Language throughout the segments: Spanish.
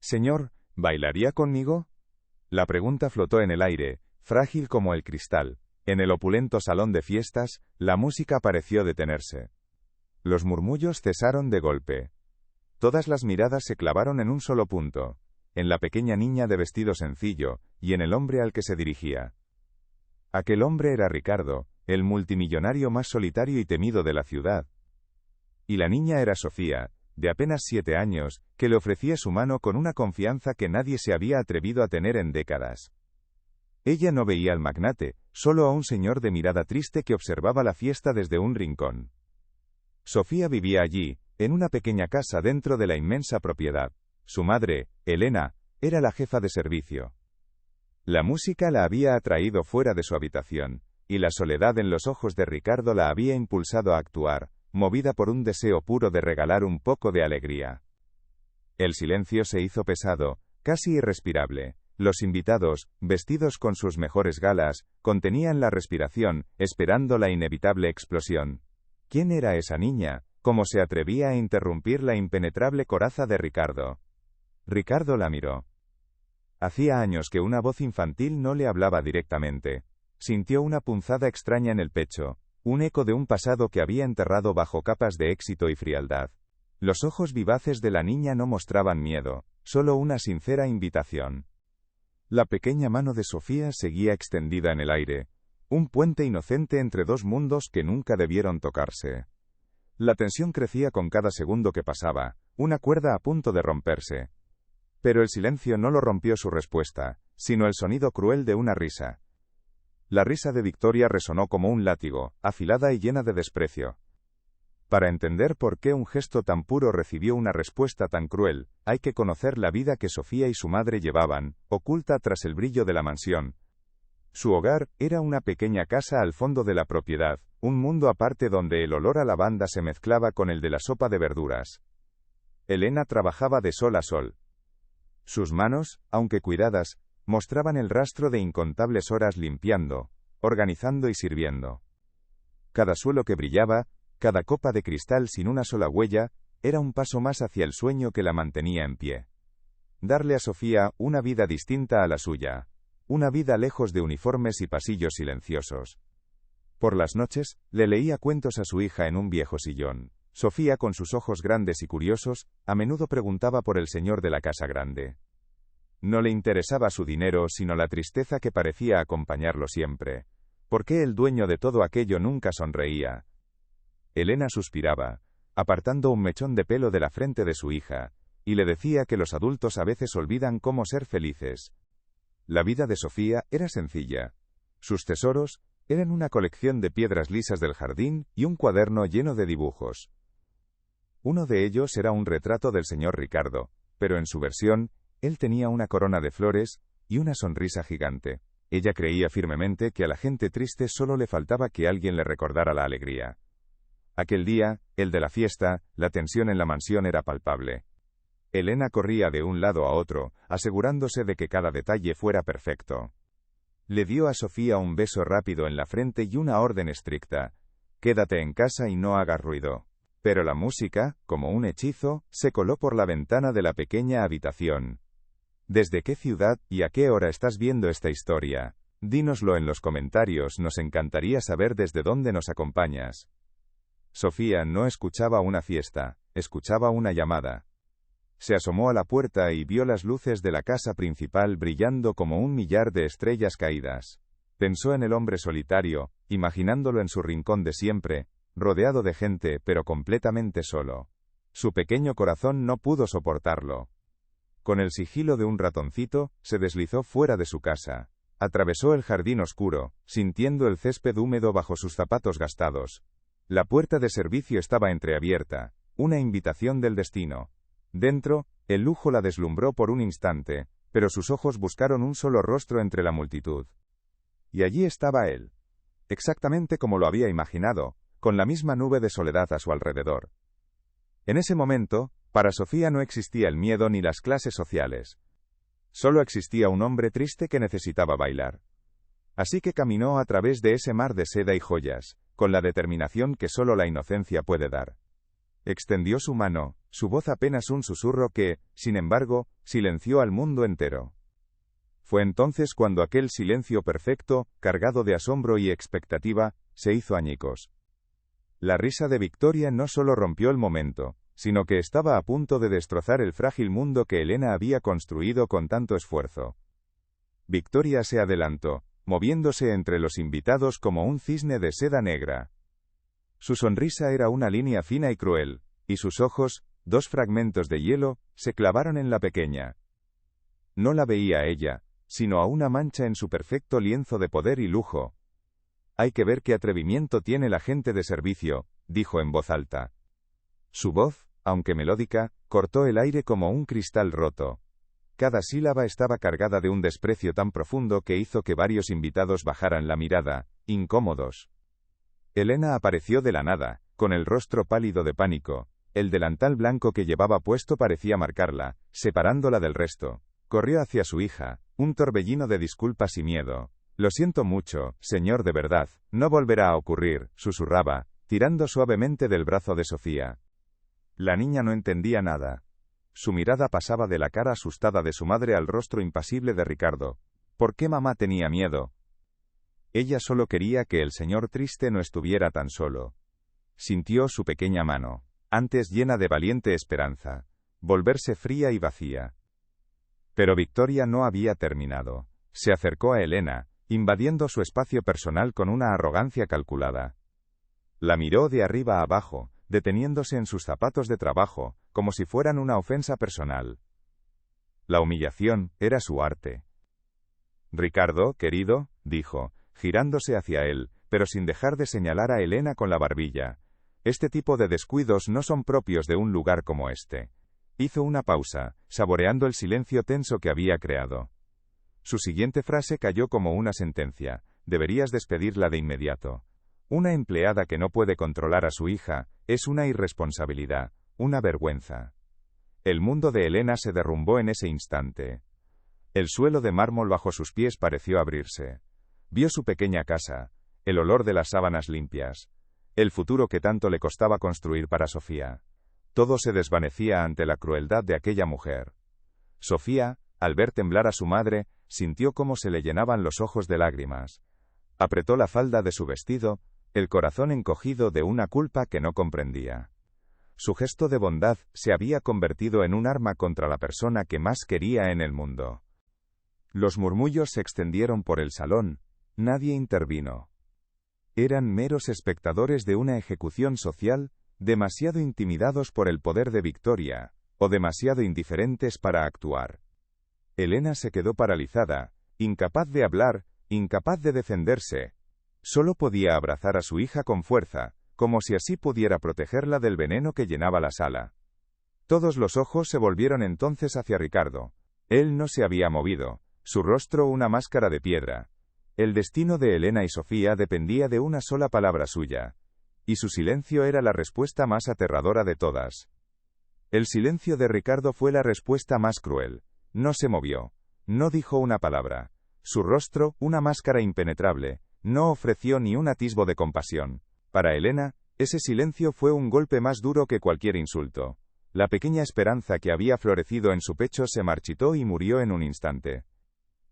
Señor, ¿bailaría conmigo? La pregunta flotó en el aire, frágil como el cristal. En el opulento salón de fiestas, la música pareció detenerse. Los murmullos cesaron de golpe. Todas las miradas se clavaron en un solo punto, en la pequeña niña de vestido sencillo, y en el hombre al que se dirigía. Aquel hombre era Ricardo, el multimillonario más solitario y temido de la ciudad. Y la niña era Sofía, de apenas 7 años, que le ofrecía su mano con una confianza que nadie se había atrevido a tener en décadas. Ella no veía al magnate, solo a un señor de mirada triste que observaba la fiesta desde un rincón. Sofía vivía allí, en una pequeña casa dentro de la inmensa propiedad. Su madre, Elena, era la jefa de servicio. La música la había atraído fuera de su habitación, y la soledad en los ojos de Ricardo la había impulsado a actuar, movida por un deseo puro de regalar un poco de alegría. El silencio se hizo pesado, casi irrespirable. Los invitados, vestidos con sus mejores galas, contenían la respiración, esperando la inevitable explosión. ¿Quién era esa niña? ¿Cómo se atrevía a interrumpir la impenetrable coraza de Ricardo? Ricardo la miró. Hacía años que una voz infantil no le hablaba directamente. Sintió una punzada extraña en el pecho, un eco de un pasado que había enterrado bajo capas de éxito y frialdad. Los ojos vivaces de la niña no mostraban miedo, solo una sincera invitación. La pequeña mano de Sofía seguía extendida en el aire, un puente inocente entre dos mundos que nunca debieron tocarse. La tensión crecía con cada segundo que pasaba, una cuerda a punto de romperse. Pero el silencio no lo rompió su respuesta, sino el sonido cruel de una risa. La risa de Victoria resonó como un látigo, afilada y llena de desprecio. Para entender por qué un gesto tan puro recibió una respuesta tan cruel, hay que conocer la vida que Sofía y su madre llevaban, oculta tras el brillo de la mansión. Su hogar era una pequeña casa al fondo de la propiedad, un mundo aparte donde el olor a lavanda se mezclaba con el de la sopa de verduras. Elena trabajaba de sol a sol. Sus manos, aunque cuidadas, mostraban el rastro de incontables horas limpiando, organizando y sirviendo. Cada suelo que brillaba, cada copa de cristal sin una sola huella, era un paso más hacia el sueño que la mantenía en pie. Darle a Sofía una vida distinta a la suya, una vida lejos de uniformes y pasillos silenciosos. Por las noches, le leía cuentos a su hija en un viejo sillón. Sofía, con sus ojos grandes y curiosos, a menudo preguntaba por el señor de la casa grande. No le interesaba su dinero, sino la tristeza que parecía acompañarlo siempre. ¿Por qué el dueño de todo aquello nunca sonreía? Elena suspiraba, apartando un mechón de pelo de la frente de su hija, y le decía que los adultos a veces olvidan cómo ser felices. La vida de Sofía era sencilla. Sus tesoros eran una colección de piedras lisas del jardín y un cuaderno lleno de dibujos. Uno de ellos era un retrato del señor Ricardo, pero en su versión, él tenía una corona de flores y una sonrisa gigante. Ella creía firmemente que a la gente triste solo le faltaba que alguien le recordara la alegría. Aquel día, el de la fiesta, la tensión en la mansión era palpable. Elena corría de un lado a otro, asegurándose de que cada detalle fuera perfecto. Le dio a Sofía un beso rápido en la frente y una orden estricta: quédate en casa y no hagas ruido. Pero la música, como un hechizo, se coló por la ventana de la pequeña habitación. ¿Desde qué ciudad y a qué hora estás viendo esta historia? Dínoslo en los comentarios, nos encantaría saber desde dónde nos acompañas. Sofía no escuchaba una fiesta, escuchaba una llamada. Se asomó a la puerta y vio las luces de la casa principal brillando como un millar de estrellas caídas. Pensó en el hombre solitario, imaginándolo en su rincón de siempre, rodeado de gente, pero completamente solo. Su pequeño corazón no pudo soportarlo. Con el sigilo de un ratoncito, se deslizó fuera de su casa. Atravesó el jardín oscuro, sintiendo el césped húmedo bajo sus zapatos gastados. La puerta de servicio estaba entreabierta, una invitación del destino. Dentro, el lujo la deslumbró por un instante, pero sus ojos buscaron un solo rostro entre la multitud. Y allí estaba él. Exactamente como lo había imaginado, con la misma nube de soledad a su alrededor. En ese momento, para Sofía no existía el miedo ni las clases sociales. Solo existía un hombre triste que necesitaba bailar. Así que caminó a través de ese mar de seda y joyas, con la determinación que solo la inocencia puede dar. Extendió su mano, su voz apenas un susurro que, sin embargo, silenció al mundo entero. Fue entonces cuando aquel silencio perfecto, cargado de asombro y expectativa, se hizo añicos. La risa de Victoria no solo rompió el momento, sino que estaba a punto de destrozar el frágil mundo que Elena había construido con tanto esfuerzo. Victoria se adelantó, moviéndose entre los invitados como un cisne de seda negra. Su sonrisa era una línea fina y cruel, y sus ojos, 2 fragmentos de hielo, se clavaron en la pequeña. No la veía a ella, sino a una mancha en su perfecto lienzo de poder y lujo. «Hay que ver qué atrevimiento tiene la gente de servicio», dijo en voz alta. Su voz, aunque melódica, cortó el aire como un cristal roto. Cada sílaba estaba cargada de un desprecio tan profundo que hizo que varios invitados bajaran la mirada, incómodos. Elena apareció de la nada, con el rostro pálido de pánico. El delantal blanco que llevaba puesto parecía marcarla, separándola del resto. Corrió hacia su hija, un torbellino de disculpas y miedo. «Lo siento mucho, señor, de verdad, no volverá a ocurrir», susurraba, tirando suavemente del brazo de Sofía. La niña no entendía nada. Su mirada pasaba de la cara asustada de su madre al rostro impasible de Ricardo. ¿Por qué mamá tenía miedo? Ella solo quería que el señor triste no estuviera tan solo. Sintió su pequeña mano, antes llena de valiente esperanza, volverse fría y vacía. Pero Victoria no había terminado. Se acercó a Elena, invadiendo su espacio personal con una arrogancia calculada. La miró de arriba a abajo, deteniéndose en sus zapatos de trabajo, como si fueran una ofensa personal. La humillación era su arte. «Ricardo, querido», dijo, girándose hacia él, pero sin dejar de señalar a Elena con la barbilla. «Este tipo de descuidos no son propios de un lugar como este». Hizo una pausa, saboreando el silencio tenso que había creado. Su siguiente frase cayó como una sentencia: «Deberías despedirla de inmediato. Una empleada que no puede controlar a su hija, es una irresponsabilidad, una vergüenza». El mundo de Elena se derrumbó en ese instante. El suelo de mármol bajo sus pies pareció abrirse. Vio su pequeña casa, el olor de las sábanas limpias, el futuro que tanto le costaba construir para Sofía. Todo se desvanecía ante la crueldad de aquella mujer. Sofía, al ver temblar a su madre, sintió cómo se le llenaban los ojos de lágrimas. Apretó la falda de su vestido, el corazón encogido de una culpa que no comprendía. Su gesto de bondad se había convertido en un arma contra la persona que más quería en el mundo. Los murmullos se extendieron por el salón. Nadie intervino. Eran meros espectadores de una ejecución social, demasiado intimidados por el poder de Victoria, o demasiado indiferentes para actuar. Elena se quedó paralizada, incapaz de hablar, incapaz de defenderse. Solo podía abrazar a su hija con fuerza, como si así pudiera protegerla del veneno que llenaba la sala. Todos los ojos se volvieron entonces hacia Ricardo. Él no se había movido, su rostro una máscara de piedra. El destino de Elena y Sofía dependía de una sola palabra suya. Y su silencio era la respuesta más aterradora de todas. El silencio de Ricardo fue la respuesta más cruel. No se movió. No dijo una palabra. Su rostro, una máscara impenetrable, no ofreció ni un atisbo de compasión. Para Elena, ese silencio fue un golpe más duro que cualquier insulto. La pequeña esperanza que había florecido en su pecho se marchitó y murió en un instante.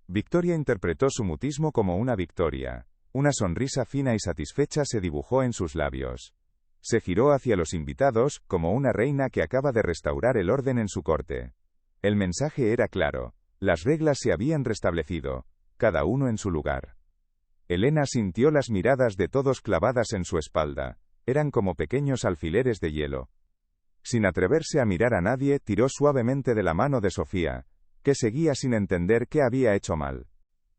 Victoria interpretó su mutismo como una victoria. Una sonrisa fina y satisfecha se dibujó en sus labios. Se giró hacia los invitados, como una reina que acaba de restaurar el orden en su corte. El mensaje era claro. Las reglas se habían restablecido, cada uno en su lugar. Elena sintió las miradas de todos clavadas en su espalda. Eran como pequeños alfileres de hielo. Sin atreverse a mirar a nadie, tiró suavemente de la mano de Sofía, que seguía sin entender qué había hecho mal.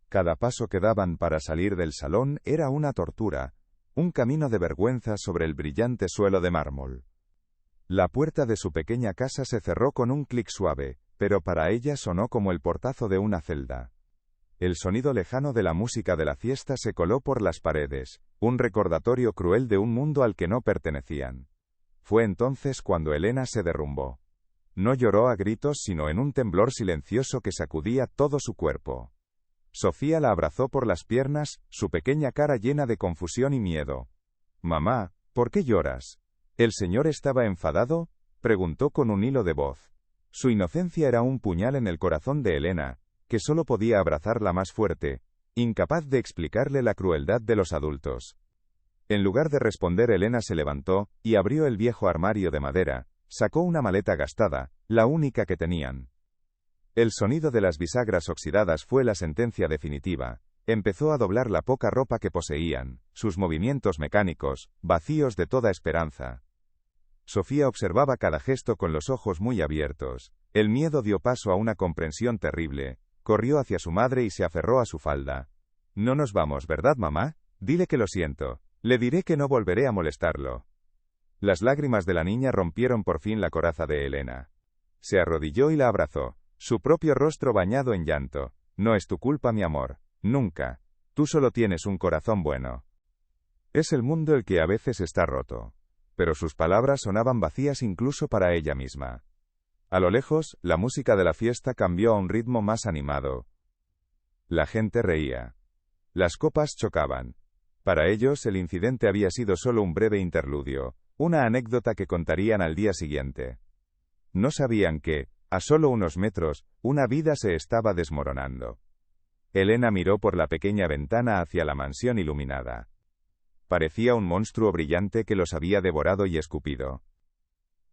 Cada paso que daban para salir del salón era una tortura, un camino de vergüenza sobre el brillante suelo de mármol. La puerta de su pequeña casa se cerró con un clic suave, pero para ella sonó como el portazo de una celda. El sonido lejano de la música de la fiesta se coló por las paredes, un recordatorio cruel de un mundo al que no pertenecían. Fue entonces cuando Elena se derrumbó. No lloró a gritos sino en un temblor silencioso que sacudía todo su cuerpo. Sofía la abrazó por las piernas, su pequeña cara llena de confusión y miedo. «Mamá, ¿por qué lloras? ¿El señor estaba enfadado? preguntó con un hilo de voz. Su inocencia era un puñal en el corazón de Elena, que solo podía abrazarla más fuerte, incapaz de explicarle la crueldad de los adultos. En lugar de responder, Elena se levantó, y abrió el viejo armario de madera, sacó una maleta gastada, la única que tenían. El sonido de las bisagras oxidadas fue la sentencia definitiva. Empezó a doblar la poca ropa que poseían, sus movimientos mecánicos, vacíos de toda esperanza. Sofía observaba cada gesto con los ojos muy abiertos. El miedo dio paso a una comprensión terrible. Corrió hacia su madre y se aferró a su falda. No nos vamos, ¿verdad, mamá? Dile que lo siento. Le diré que no volveré a molestarlo. Las lágrimas de la niña rompieron por fin la coraza de Elena. Se arrodilló y la abrazó, su propio rostro bañado en llanto. No es tu culpa, mi amor. Nunca. Tú solo tienes un corazón bueno. Es el mundo el que a veces está roto. Pero sus palabras sonaban vacías incluso para ella misma. A lo lejos, la música de la fiesta cambió a un ritmo más animado. La gente reía. Las copas chocaban. Para ellos el incidente había sido solo un breve interludio, una anécdota que contarían al día siguiente. No sabían que, a solo unos metros, una vida se estaba desmoronando. Elena miró por la pequeña ventana hacia la mansión iluminada. Parecía un monstruo brillante que los había devorado y escupido.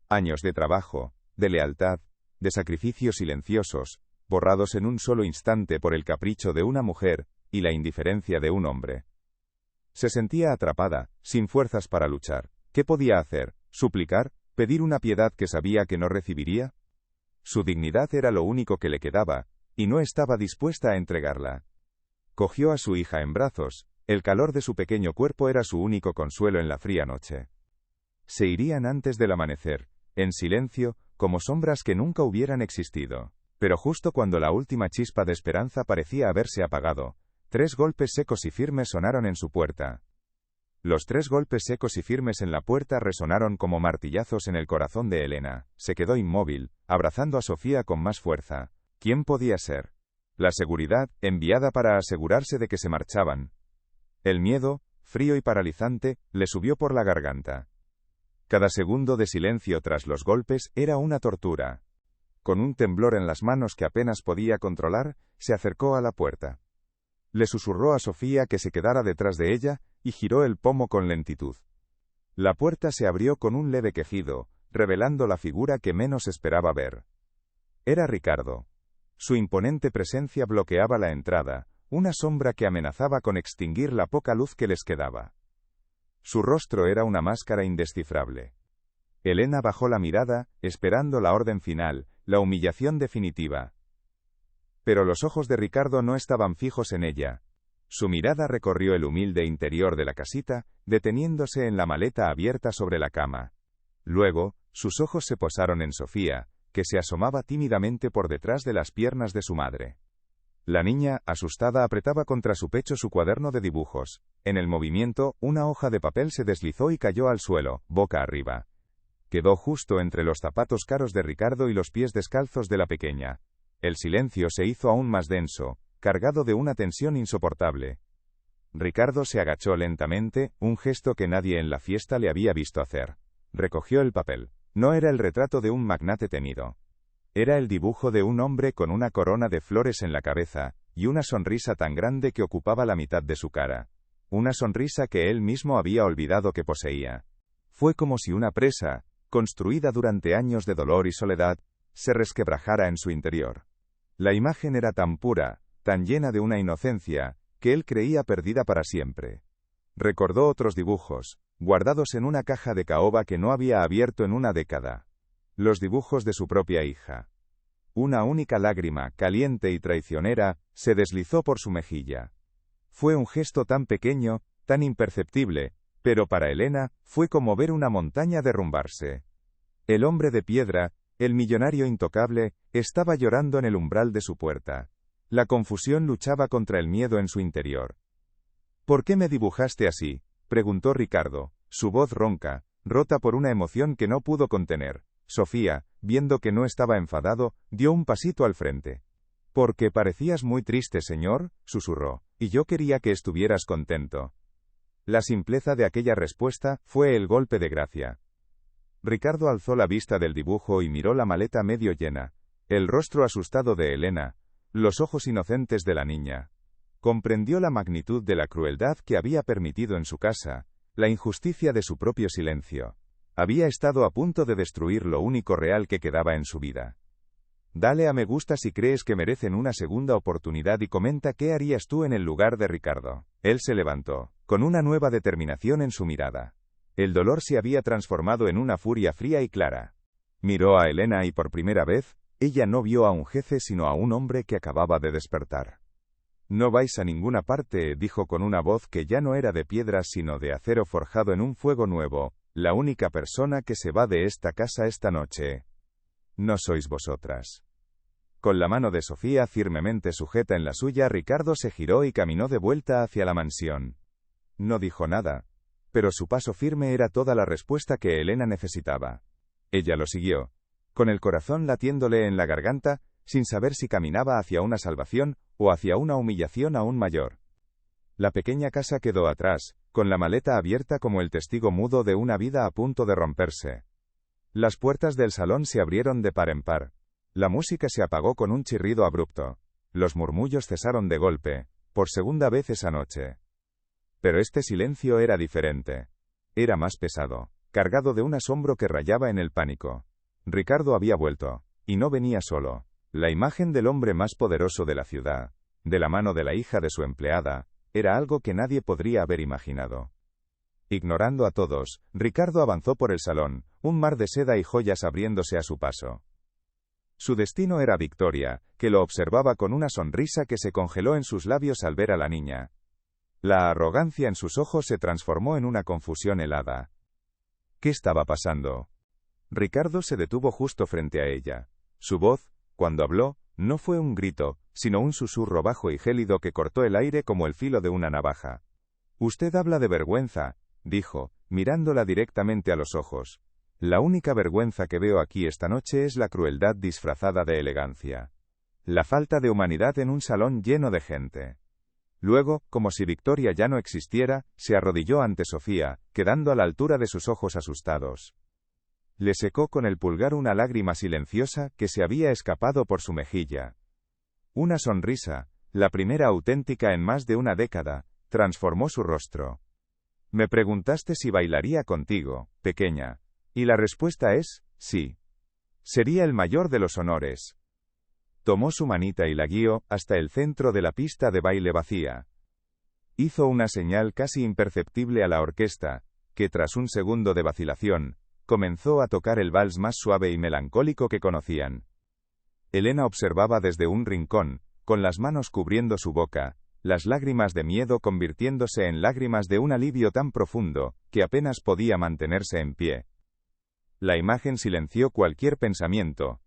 Años de trabajo, de lealtad, de sacrificios silenciosos, borrados en un solo instante por el capricho de una mujer y la indiferencia de un hombre. Se sentía atrapada, sin fuerzas para luchar. ¿Qué podía hacer? ¿Suplicar? ¿Pedir una piedad que sabía que no recibiría? Su dignidad era lo único que le quedaba, y no estaba dispuesta a entregarla. Cogió a su hija en brazos, el calor de su pequeño cuerpo era su único consuelo en la fría noche. Se irían antes del amanecer, en silencio, como sombras que nunca hubieran existido. Pero justo cuando la última chispa de esperanza parecía haberse apagado, 3 golpes secos y firmes sonaron en su puerta. Los 3 golpes secos y firmes en la puerta resonaron como martillazos en el corazón de Elena. Se quedó inmóvil, abrazando a Sofía con más fuerza. ¿Quién podía ser? La seguridad, enviada para asegurarse de que se marchaban. El miedo, frío y paralizante, le subió por la garganta. Cada segundo de silencio tras los golpes era una tortura. Con un temblor en las manos que apenas podía controlar, se acercó a la puerta. Le susurró a Sofía que se quedara detrás de ella, y giró el pomo con lentitud. La puerta se abrió con un leve quejido, revelando la figura que menos esperaba ver. Era Ricardo. Su imponente presencia bloqueaba la entrada, una sombra que amenazaba con extinguir la poca luz que les quedaba. Su rostro era una máscara indescifrable. Elena bajó la mirada, esperando la orden final, la humillación definitiva. Pero los ojos de Ricardo no estaban fijos en ella. Su mirada recorrió el humilde interior de la casita, deteniéndose en la maleta abierta sobre la cama. Luego, sus ojos se posaron en Sofía, que se asomaba tímidamente por detrás de las piernas de su madre. La niña, asustada, apretaba contra su pecho su cuaderno de dibujos. En el movimiento, una hoja de papel se deslizó y cayó al suelo, boca arriba. Quedó justo entre los zapatos caros de Ricardo y los pies descalzos de la pequeña. El silencio se hizo aún más denso, cargado de una tensión insoportable. Ricardo se agachó lentamente, un gesto que nadie en la fiesta le había visto hacer. Recogió el papel. No era el retrato de un magnate temido. Era el dibujo de un hombre con una corona de flores en la cabeza, y una sonrisa tan grande que ocupaba la mitad de su cara. Una sonrisa que él mismo había olvidado que poseía. Fue como si una presa, construida durante años de dolor y soledad, se resquebrajara en su interior. La imagen era tan pura, tan llena de una inocencia, que él creía perdida para siempre. Recordó otros dibujos, guardados en una caja de caoba que no había abierto en una década. Los dibujos de su propia hija. Una única lágrima, caliente y traicionera, se deslizó por su mejilla. Fue un gesto tan pequeño, tan imperceptible, pero para Elena, fue como ver una montaña derrumbarse. El hombre de piedra, el millonario intocable, estaba llorando en el umbral de su puerta. La confusión luchaba contra el miedo en su interior. ¿Por qué me dibujaste así?, preguntó Ricardo, su voz ronca, rota por una emoción que no pudo contener. Sofía, viendo que no estaba enfadado, dio un pasito al frente. «Porque parecías muy triste, señor», susurró, «y yo quería que estuvieras contento». La simpleza de aquella respuesta fue el golpe de gracia. Ricardo alzó la vista del dibujo y miró la maleta medio llena, el rostro asustado de Elena, los ojos inocentes de la niña. Comprendió la magnitud de la crueldad que había permitido en su casa, la injusticia de su propio silencio. Había estado a punto de destruir lo único real que quedaba en su vida. Dale a me gusta si crees que merecen una segunda oportunidad y comenta qué harías tú en el lugar de Ricardo. Él se levantó, con una nueva determinación en su mirada. El dolor se había transformado en una furia fría y clara. Miró a Elena y por primera vez, ella no vio a un jefe sino a un hombre que acababa de despertar. No vais a ninguna parte, dijo con una voz que ya no era de piedra sino de acero forjado en un fuego nuevo, la única persona que se va de esta casa esta noche. No sois vosotras. Con la mano de Sofía firmemente sujeta en la suya, Ricardo se giró y caminó de vuelta hacia la mansión. No dijo nada, pero su paso firme era toda la respuesta que Elena necesitaba. Ella lo siguió, con el corazón latiéndole en la garganta, sin saber si caminaba hacia una salvación o hacia una humillación aún mayor. La pequeña casa quedó atrás, con la maleta abierta como el testigo mudo de una vida a punto de romperse. Las puertas del salón se abrieron de par en par. La música se apagó con un chirrido abrupto. Los murmullos cesaron de golpe, por segunda vez esa noche. Pero este silencio era diferente. Era más pesado, cargado de un asombro que rayaba en el pánico. Ricardo había vuelto, y no venía solo. La imagen del hombre más poderoso de la ciudad, de la mano de la hija de su empleada, era algo que nadie podría haber imaginado. Ignorando a todos, Ricardo avanzó por el salón, un mar de seda y joyas abriéndose a su paso. Su destino era Victoria, que lo observaba con una sonrisa que se congeló en sus labios al ver a la niña. La arrogancia en sus ojos se transformó en una confusión helada. ¿Qué estaba pasando? Ricardo se detuvo justo frente a ella. Su voz, cuando habló, no fue un grito, sino un susurro bajo y gélido que cortó el aire como el filo de una navaja. Usted habla de vergüenza, dijo, mirándola directamente a los ojos. La única vergüenza que veo aquí esta noche es la crueldad disfrazada de elegancia. La falta de humanidad en un salón lleno de gente. Luego, como si Victoria ya no existiera, se arrodilló ante Sofía, quedando a la altura de sus ojos asustados. Le secó con el pulgar una lágrima silenciosa que se había escapado por su mejilla. Una sonrisa, la primera auténtica en más de una década, transformó su rostro. Me preguntaste si bailaría contigo, pequeña, y la respuesta es, sí. Sería el mayor de los honores. Tomó su manita y la guió hasta el centro de la pista de baile vacía. Hizo una señal casi imperceptible a la orquesta, que tras un segundo de vacilación, comenzó a tocar el vals más suave y melancólico que conocían. Elena observaba desde un rincón, con las manos cubriendo su boca, las lágrimas de miedo convirtiéndose en lágrimas de un alivio tan profundo, que apenas podía mantenerse en pie. La imagen silenció cualquier pensamiento.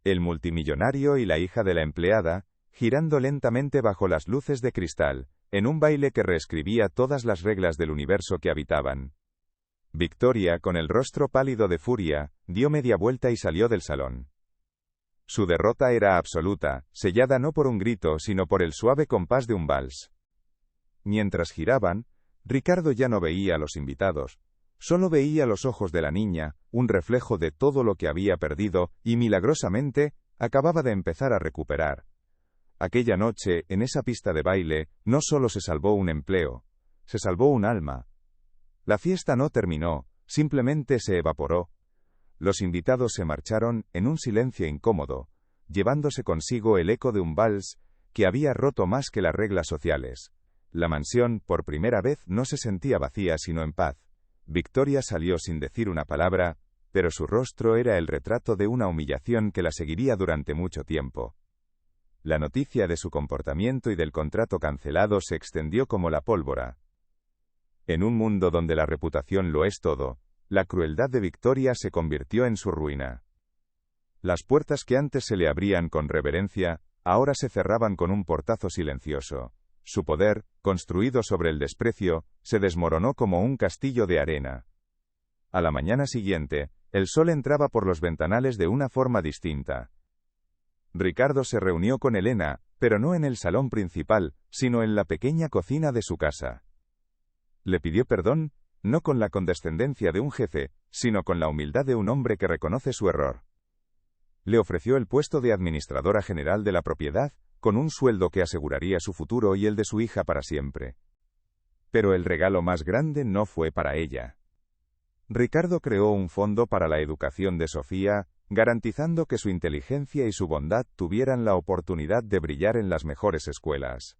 El multimillonario y la hija de la empleada, girando lentamente bajo las luces de cristal, en un baile que reescribía todas las reglas del universo que habitaban. Victoria, con el rostro pálido de furia, dio media vuelta y salió del salón. Su derrota era absoluta, sellada no por un grito sino por el suave compás de un vals. Mientras giraban, Ricardo ya no veía a los invitados. Solo veía los ojos de la niña, un reflejo de todo lo que había perdido, y milagrosamente, acababa de empezar a recuperar. Aquella noche, en esa pista de baile, no solo se salvó un empleo, se salvó un alma. La fiesta no terminó, simplemente se evaporó. Los invitados se marcharon, en un silencio incómodo, llevándose consigo el eco de un vals, que había roto más que las reglas sociales. La mansión, por primera vez, no se sentía vacía sino en paz. Victoria salió sin decir una palabra, pero su rostro era el retrato de una humillación que la seguiría durante mucho tiempo. La noticia de su comportamiento y del contrato cancelado se extendió como la pólvora. En un mundo donde la reputación lo es todo, la crueldad de Victoria se convirtió en su ruina. Las puertas que antes se le abrían con reverencia, ahora se cerraban con un portazo silencioso. Su poder, construido sobre el desprecio, se desmoronó como un castillo de arena. A la mañana siguiente, el sol entraba por los ventanales de una forma distinta. Ricardo se reunió con Elena, pero no en el salón principal, sino en la pequeña cocina de su casa. Le pidió perdón, no con la condescendencia de un jefe, sino con la humildad de un hombre que reconoce su error. Le ofreció el puesto de administradora general de la propiedad, con un sueldo que aseguraría su futuro y el de su hija para siempre. Pero el regalo más grande no fue para ella. Ricardo creó un fondo para la educación de Sofía, garantizando que su inteligencia y su bondad tuvieran la oportunidad de brillar en las mejores escuelas.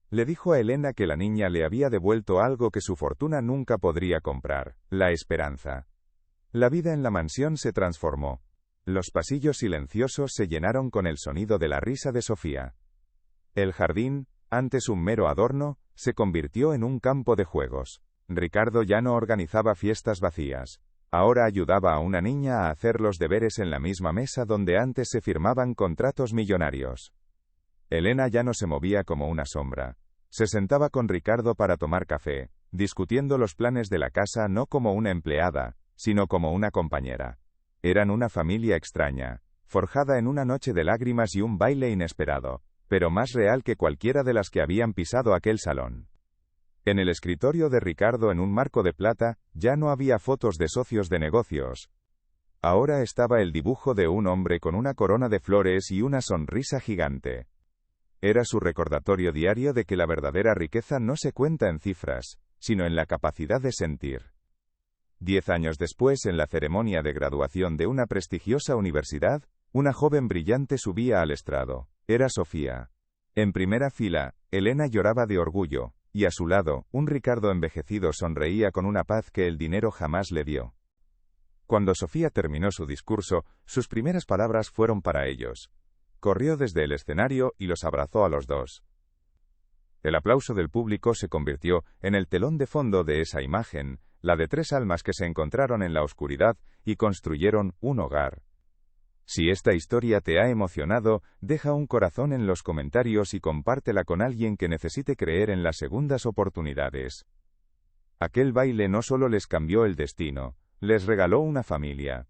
Le dijo a Elena que la niña le había devuelto algo que su fortuna nunca podría comprar: la esperanza. La vida en la mansión se transformó. Los pasillos silenciosos se llenaron con el sonido de la risa de Sofía. El jardín, antes un mero adorno, se convirtió en un campo de juegos. Ricardo ya no organizaba fiestas vacías. Ahora ayudaba a una niña a hacer los deberes en la misma mesa donde antes se firmaban contratos millonarios. Elena ya no se movía como una sombra. Se sentaba con Ricardo para tomar café, discutiendo los planes de la casa no como una empleada, sino como una compañera. Eran una familia extraña, forjada en una noche de lágrimas y un baile inesperado, pero más real que cualquiera de las que habían pisado aquel salón. En el escritorio de Ricardo, en un marco de plata, ya no había fotos de socios de negocios. Ahora estaba el dibujo de un hombre con una corona de flores y una sonrisa gigante. Era su recordatorio diario de que la verdadera riqueza no se cuenta en cifras, sino en la capacidad de sentir. 10 años después, en la ceremonia de graduación de una prestigiosa universidad, una joven brillante subía al estrado. Era Sofía. En primera fila, Elena lloraba de orgullo, y a su lado, un Ricardo envejecido sonreía con una paz que el dinero jamás le dio. Cuando Sofía terminó su discurso, sus primeras palabras fueron para ellos. Corrió desde el escenario y los abrazó a los dos. El aplauso del público se convirtió en el telón de fondo de esa imagen, la de 3 almas que se encontraron en la oscuridad y construyeron un hogar. Si esta historia te ha emocionado, deja un corazón en los comentarios y compártela con alguien que necesite creer en las segundas oportunidades. Aquel baile no solo les cambió el destino, les regaló una familia.